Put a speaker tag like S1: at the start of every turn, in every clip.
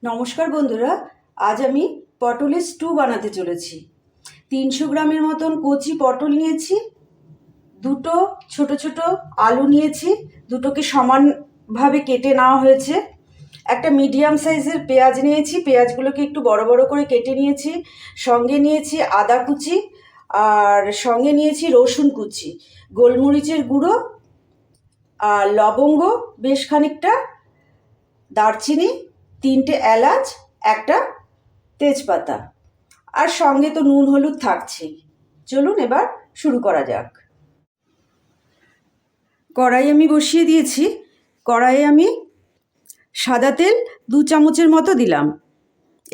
S1: নমস্কার বন্ধুরা, আজ আমি পটলের স্টু বানাতে চলেছি। 300 গ্রামের মতন কচি পটল নিয়েছি, দুটো ছোট ছোট আলু নিয়েছি, দুটোকে সমানভাবে কেটে নেওয়া হয়েছে। একটা মিডিয়াম সাইজের পেঁয়াজ নিয়েছি, পেঁয়াজগুলোকে একটু বড় বড় করে কেটে নিয়েছি। সঙ্গে নিয়েছি আদা কুচি, আর সঙ্গে নিয়েছি রসুন কুচি, গোলমরিচের গুঁড়ো, আর লবঙ্গ বেশ খানিকটা, দারচিনি, 3টে এলাচ, একটা তেজপাতা, আর সঙ্গে তো নুন হলুদ থাকছেই। চলুন এবার শুরু করা যাক। কড়াই আমি বসিয়ে দিয়েছি। কড়াইয়ে আমি সাদা তেল 2 চামচের মতো দিলাম।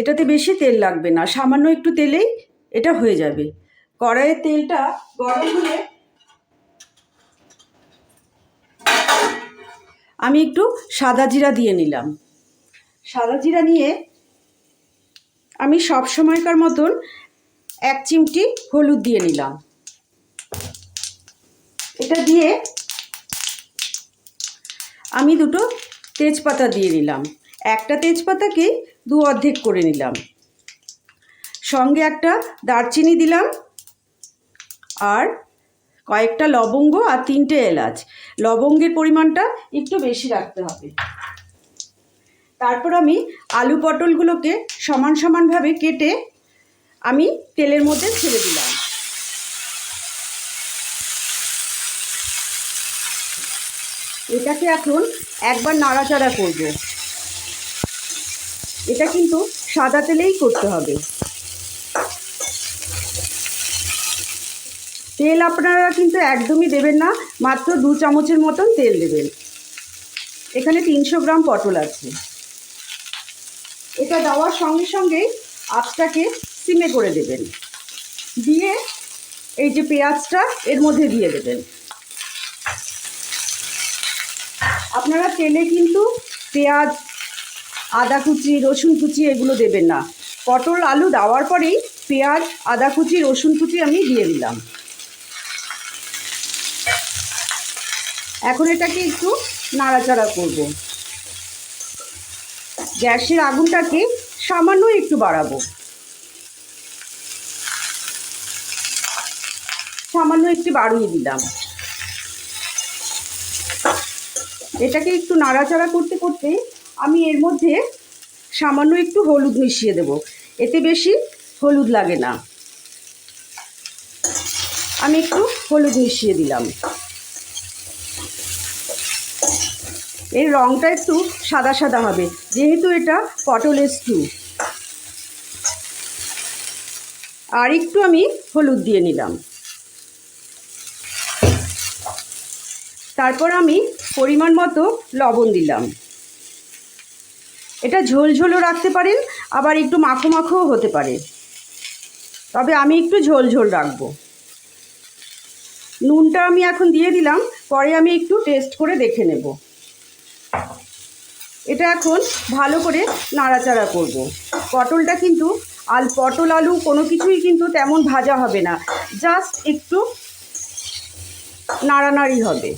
S1: এটাতে বেশি তেল লাগবে না, সামান্য একটু তেলেই এটা হয়ে যাবে। কড়াইয়ের তেলটা গরম হলে আমি একটু সাদা জিরা দিয়ে নিলাম। সাদা জিরা নিয়ে আমি সব সময়কার মতন 1 চিমটি হলুদ দিয়ে নিলাম। এটা দিয়ে আমি দুটো তেজপাতা দিয়ে নিলাম। একটা তেজপাতাকে 2 অর্ধেক করে নিলাম। সঙ্গে একটা দারচিনি দিলাম, আর কয়েকটা লবঙ্গ, আর 3টে এলাচ। লবঙ্গের পরিমাণটা একটু বেশি রাখতে হবে। তারপর আমি আলু পটলগুলোকে সমান সমানভাবে কেটে আমি তেলের মধ্যে ছেড়ে দিলাম। এটাকে এখন একবার নাড়াচাড়া করব। এটা কিন্তু সাদা তেলেই করতে হবে। তেল আপনারা কিন্তু একদমই দেবেন না, মাত্র 2 চামচের মতন তেল দেবেন। এখানে 300 গ্রাম পটল আছে। এটা দেওয়ার সঙ্গে সঙ্গেই আঁচটাকে সিমে করে দেবেন। দিয়ে এই যে পেঁয়াজটা এর মধ্যে দিয়ে দেবেন। আপনারা তেলে কিন্তু পেঁয়াজ, আদা কুচি, রসুন কুচি এগুলো দেবেন না। পটল আলু দেওয়ার পরেই পেঁয়াজ, আদা কুচি, রসুন কুচি আমি দিয়ে দিলাম। এখন এটাকে একটু নাড়াচাড়া করব। গ্যাসের আগুনটাকে সামান্য একটু বাড়াবো, সামান্য একটু বাড়িয়ে দিলাম। এটাকে একটু নাড়াচাড়া করতে করতে আমি এর মধ্যে সামান্য একটু হলুদ মিশিয়ে দেব। এতে বেশি হলুদ লাগে না। আমি একটু হলুদ মিশিয়ে দিলাম। এর রঙটা একটু সাদা সাদা হবে, যেহেতু এটা পটলের স্টু। আর একটু আমি হলুদ দিয়ে নিলাম। তারপর আমি পরিমাণ মতো লবণ দিলাম। এটা ঝোল ঝোলও রাখতে পারেন, আবার একটু মাখো মাখোও হতে পারে, তবে আমি একটু ঝোল ঝোল রাখবো। নুনটা আমি এখন দিয়ে দিলাম, পরে আমি একটু টেস্ট করে দেখে নেব। এটা এখন ভালো করে নাড়াচাড়া করব। পটলটা কিন্তু পটল আলু কোনো কিছুই কিন্তু তেমন ভাজা হবে না, জাস্ট একটু নাড়ানাড়ি হবে,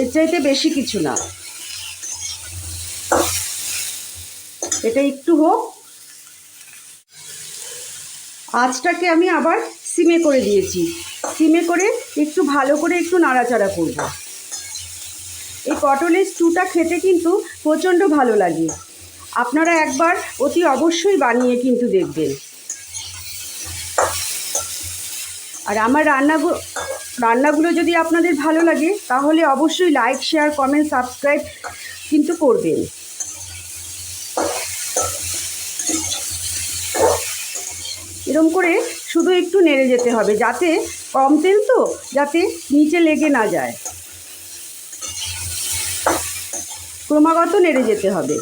S1: এর চাইতে বেশি কিছু না। এটা একটু হোক। আঁচটাকে আমি আবার সিমে করে দিয়েছি। সিমে করে একটু ভালো করে একটু নাড়াচাড়া করব। এই পটলের স্টুটা খেতে কিন্তু প্রচণ্ড ভালো লাগে। আপনারা একবার অতি অবশ্যই বানিয়ে কিন্তু দেখবেন। আর আমার রান্নাগুলো যদি আপনাদের ভালো লাগে তাহলে অবশ্যই লাইক, শেয়ার, কমেন্ট, সাবস্ক্রাইব কিন্তু করবেন। এরকম করে শুধু একটু নেড়ে যেতে হবে, যাতে কম তেল তো, যাতে নিচে লেগে না যায়। ক্রমাগত নেড়ে যেতে হবে।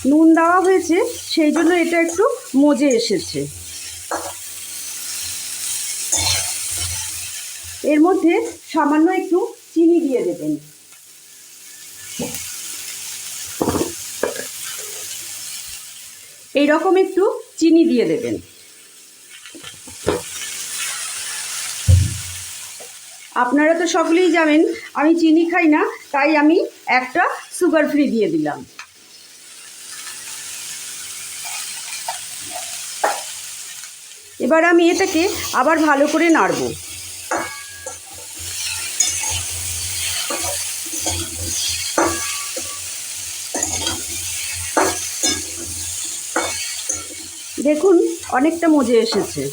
S1: নুন দেওয়া হয়েছে, সেই জন্য এটা একটু মজে এসেছে। এর মধ্যে সামান্য একটু চিনি দিয়ে দেবেন। এইরকম একটু চিনি দিয়ে দেবেন। আপনারা তো সকলেই জানেন আমি চিনি খাই না, তাই আমি একটা সুগার ফ্রি দিয়ে দিলাম। এবার আমি এটাকে আবার ভালো করে নাড়ব। দেখুন অনেকটা মজে এসেছে।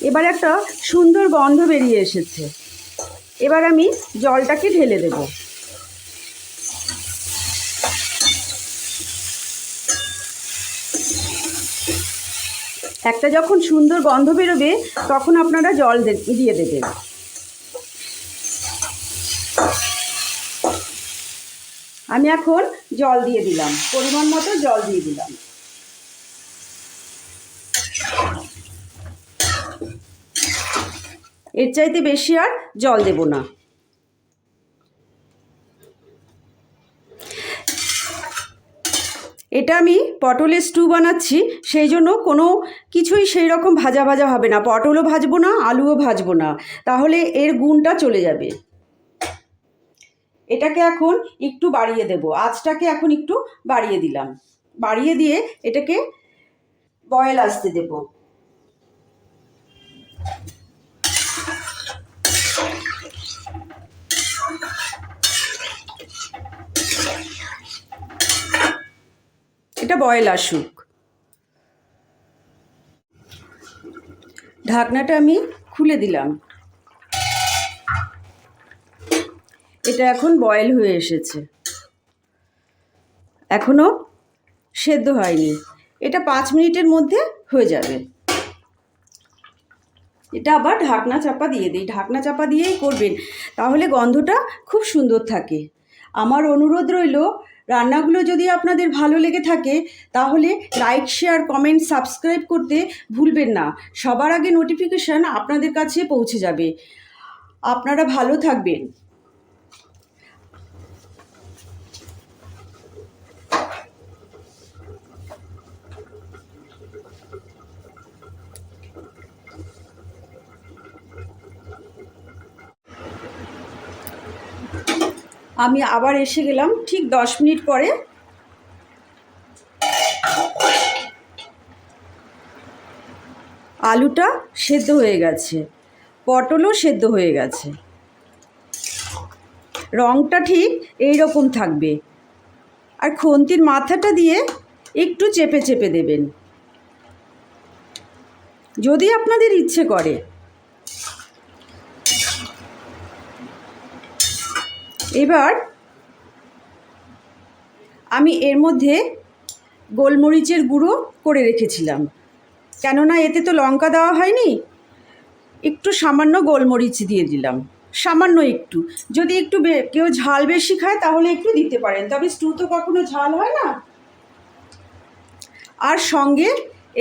S1: এবার একটা সুন্দর গন্ধ বেরিয়ে এসেছে। এবার আমি জলটাকে ঢেলে দেব। একটা যখন সুন্দর গন্ধ বেরোবে তখন আপনারা জল দিয়ে দেবেন। আমি এখন জল দিয়ে দিলাম, পরিমাণ মতো জল দিয়ে দিলাম। এর চাইতে বেশি আর জল দেব না। এটা আমি পটলের স্টু বানাচ্ছি, সেই জন্য কোনো কিছুই সেই রকম ভাজা ভাজা হবে না। পটলও ভাজবো না, আলুও ভাজবো না, তাহলে এর গুণটা চলে যাবে। এটাকে এখন একটু বাড়িয়ে দেব, আঁচটাকে এখন একটু বাড়িয়ে দিলাম। বাড়িয়ে দিয়ে এটাকে বয়েল আসতে দেব। এটা বয়েল আসুক। ঢাকনাটা আমি খুলে দিলাম। এটা এখন বয়েল হয়ে এসেছে, এখনও সেদ্ধ হয়নি। এটা 5 মিনিটের মধ্যে হয়ে যাবে। এটা আবার ঢাকনা চাপা দিয়ে দিই। ঢাকনা চাপা দিয়েই করবেন, তাহলে গন্ধটা খুব সুন্দর থাকে। আমার অনুরোধ রইল, রান্নাগুলো যদি আপনাদের ভালো লেগে থাকে তাহলে লাইক, শেয়ার, কমেন্ট, সাবস্ক্রাইব করতে ভুলবেন না। সবার আগে নোটিফিকেশান আপনাদের কাছে পৌঁছে যাবে। আপনারা ভালো থাকবেন। আমি আবার এসে গেলাম ঠিক 10 মিনিট পরে। আলুটা সেদ্ধ হয়ে গেছে, পটলও সেদ্ধ হয়ে গেছে। রঙটা ঠিক এই রকম থাকবে। আর খুন্তির মাথাটা দিয়ে একটু চেপে চেপে দেবেন, যদি আপনাদের ইচ্ছে করে। এবার আমি এর মধ্যে গোলমরিচের গুঁড়ো করে রেখেছিলাম, কেননা এতে তো লঙ্কা দেওয়া হয়নি। একটু সামান্য গোলমরিচ দিয়ে দিলাম, সামান্য একটু। যদি একটু কেউ ঝাল বেশি খায় তাহলে একটু দিতে পারেন, তবে স্টু তো কখনো ঝাল হয় না। আর সঙ্গে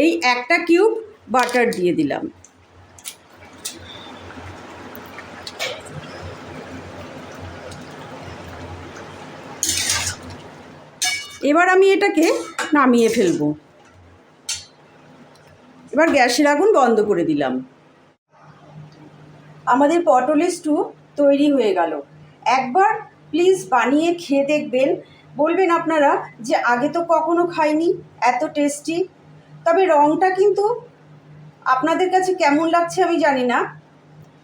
S1: এই একটা কিউব বাটার দিয়ে দিলাম। এবার আমি এটাকে নামিয়ে ফেলব। এবার গ্যাসের আগুন বন্ধ করে দিলাম। আমাদের পটলের স্টু তৈরি হয়ে গেল। একবার প্লিজ বানিয়ে খেয়ে দেখবেন, বলবেন আপনারা যে আগে তো কখনো খাইনি, এত টেস্টি। তবে রঙটা কিন্তু আপনাদের কাছে কেমন লাগছে আমি জানি না।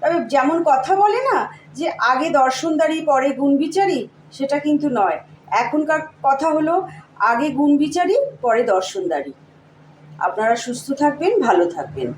S1: তবে যেমন কথা বলে না যে আগে দর্শনদারি পরে গুণবিচারি, সেটা কিন্তু নয়। এখনকার কথা হলো আগে গুণবিচারি পরে দর্শনদারি। আপনারা সুস্থ থাকবেন, ভালো থাকবেন।